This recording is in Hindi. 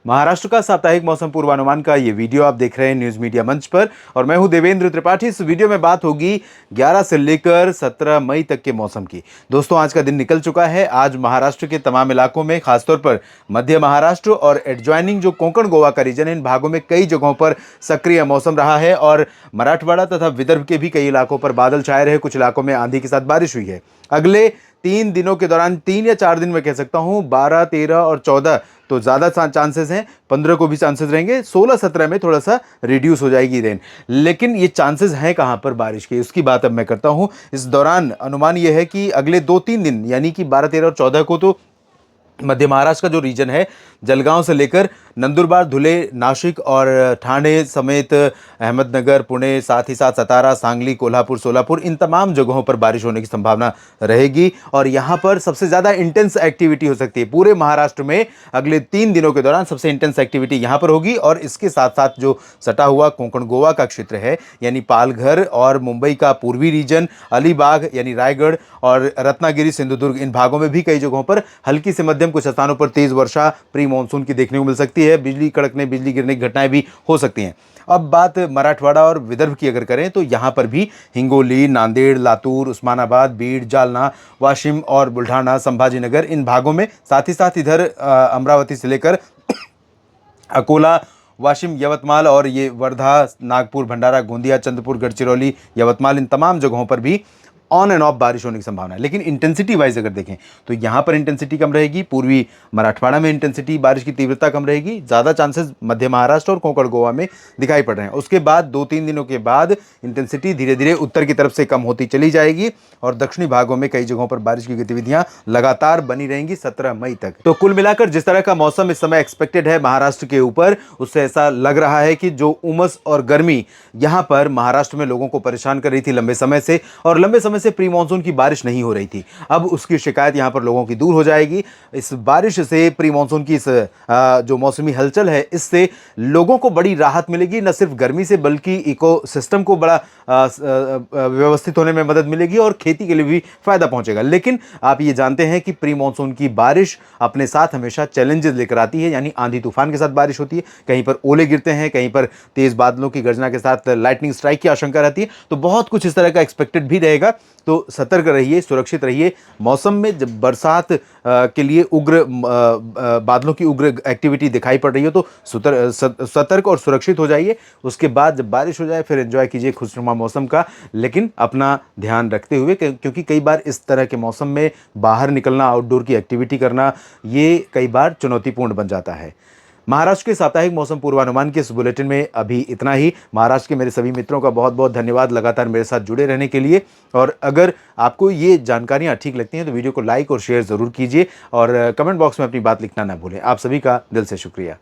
महाराष्ट्र का साप्ताहिक मौसम पूर्वानुमान का ये वीडियो आप देख रहे हैं न्यूज मीडिया मंच पर और मैं हूं देवेंद्र त्रिपाठी। इस वीडियो में बात होगी 11 से लेकर 17 मई तक के मौसम की। दोस्तों, आज का दिन निकल चुका है। आज महाराष्ट्र के तमाम इलाकों में, खासतौर पर मध्य महाराष्ट्र और एडजॉइनिंग जो कोंकण गोवा का रीजन है, इन भागों में कई जगहों पर सक्रिय मौसम रहा है और मराठवाड़ा तथा विदर्भ के भी कई इलाकों पर बादल छाए रहे। कुछ इलाकों में आंधी के साथ बारिश हुई है। अगले 3 दिनों के दौरान, 3 या 4 दिन में कह सकता हूं, 12, 13 और 14 तो ज़्यादा चांसेस हैं। 15 को भी चांसेस रहेंगे। 16, 17 में थोड़ा सा रिड्यूस हो जाएगी रेन। लेकिन ये चांसेस हैं कहाँ पर बारिश के, उसकी बात अब मैं करता हूँ। इस दौरान अनुमान यह है कि अगले 2-3 दिन यानी कि 12, 13 और 14 को तो मध्य महाराष्ट्र का जो रीजन है, जलगांव से लेकर नंदुरबार, धुले, नासिक और ठाणे समेत अहमदनगर, पुणे, साथ ही साथ सतारा, सांगली, कोल्हापुर, सोलापुर, इन तमाम जगहों पर बारिश होने की संभावना रहेगी और यहाँ पर सबसे ज़्यादा इंटेंस एक्टिविटी हो सकती है। पूरे महाराष्ट्र में अगले 3 दिनों के दौरान सबसे इंटेंस एक्टिविटी यहाँ पर होगी और इसके साथ साथ जो सटा हुआ कोंकण गोवा का क्षेत्र है, यानी पालघर और मुंबई का पूर्वी रीजन, अलीबाग यानी रायगढ़ और रत्नागिरी, सिंधुदुर्ग, इन भागों में भी कई जगहों पर हल्की से मध्यम, कुछ स्थानों पर तेज वर्षा प्री मानसून की देखने को मिल सकती है। बिजली कड़कने, बिजली गिरने की घटनाएं भी हो सकती हैं। अब बात मराठवाड़ा और विदर्भ की अगर करें तो यहां पर भी हिंगोली, नांदेड़, लातूर, उस्मानाबाद, बीड, जालना, वाशिम और बुल्ढाना, संभाजीनगर, इन भागों में, साथ ही साथ इधर अमरावती से लेकर अकोला, वाशिम, यवतमाल और ये वर्धा, नागपुर, भंडारा, गोंदिया, चंद्रपुर, गढ़चिरौली, यवतमाल, इन तमाम जगहों पर भी ऑन एंड ऑफ बारिश होने की संभावना है। लेकिन इंटेंसिटी वाइज अगर देखें तो यहाँ पर इंटेंसिटी कम रहेगी। पूर्वी मराठवाड़ा में इंटेंसिटी, बारिश की तीव्रता कम रहेगी। ज़्यादा चांसेस मध्य महाराष्ट्र और कोंकण गोवा में दिखाई पड़ रहे हैं। उसके बाद 2-3 दिनों के बाद इंटेंसिटी धीरे धीरे उत्तर की तरफ से कम होती चली जाएगी और दक्षिणी भागों में कई जगहों पर बारिश की गतिविधियां लगातार बनी रहेंगी 17 मई तक। तो कुल मिलाकर जिस तरह का मौसम इस समय एक्सपेक्टेड है महाराष्ट्र के ऊपर, उससे ऐसा लग रहा है कि जो उमस और गर्मी यहाँ पर महाराष्ट्र में लोगों को परेशान कर रही थी लंबे समय से, और लंबे समय से प्री मानसून की बारिश नहीं हो रही थी, अब उसकी शिकायत यहां पर लोगों की दूर हो जाएगी। इस बारिश से, प्री मानसून की इस जो मौसमी हलचल है, इससे लोगों को बड़ी राहत मिलेगी। न सिर्फ गर्मी से बल्कि इकोसिस्टम को बड़ा व्यवस्थित होने में मदद मिलेगी और खेती के लिए भी फायदा पहुंचेगा। लेकिन आप ये जानते हैं कि प्री मानसून की बारिश अपने साथ हमेशा चैलेंजेस लेकर आती है, यानी आंधी तूफान के साथ बारिश होती है, कहीं पर ओले गिरते हैं, कहीं पर तेज बादलों की गर्जना के साथ लाइटनिंग स्ट्राइक की आशंका रहती है। तो बहुत कुछ इस तरह का एक्सपेक्टेड भी रहेगा। तो सतर्क रहिए, सुरक्षित रहिए। मौसम में जब बरसात के लिए उग्र बादलों की उग्र एक्टिविटी दिखाई पड़ रही हो तो सतर्क और सुरक्षित हो जाइए। उसके बाद जब बारिश हो जाए फिर एंजॉय कीजिए खुशनुमा मौसम का, लेकिन अपना ध्यान रखते हुए, क्योंकि कई बार इस तरह के मौसम में बाहर निकलना, आउटडोर की एक्टिविटी करना, ये कई बार चुनौतीपूर्ण बन जाता है। महाराष्ट्र के साप्ताहिक मौसम पूर्वानुमान के इस बुलेटिन में अभी इतना ही। महाराष्ट्र के मेरे सभी मित्रों का बहुत बहुत धन्यवाद लगातार मेरे साथ जुड़े रहने के लिए। और अगर आपको ये जानकारियाँ ठीक लगती हैं तो वीडियो को लाइक और शेयर ज़रूर कीजिए और कमेंट बॉक्स में अपनी बात लिखना ना भूलें। आप सभी का दिल से शुक्रिया।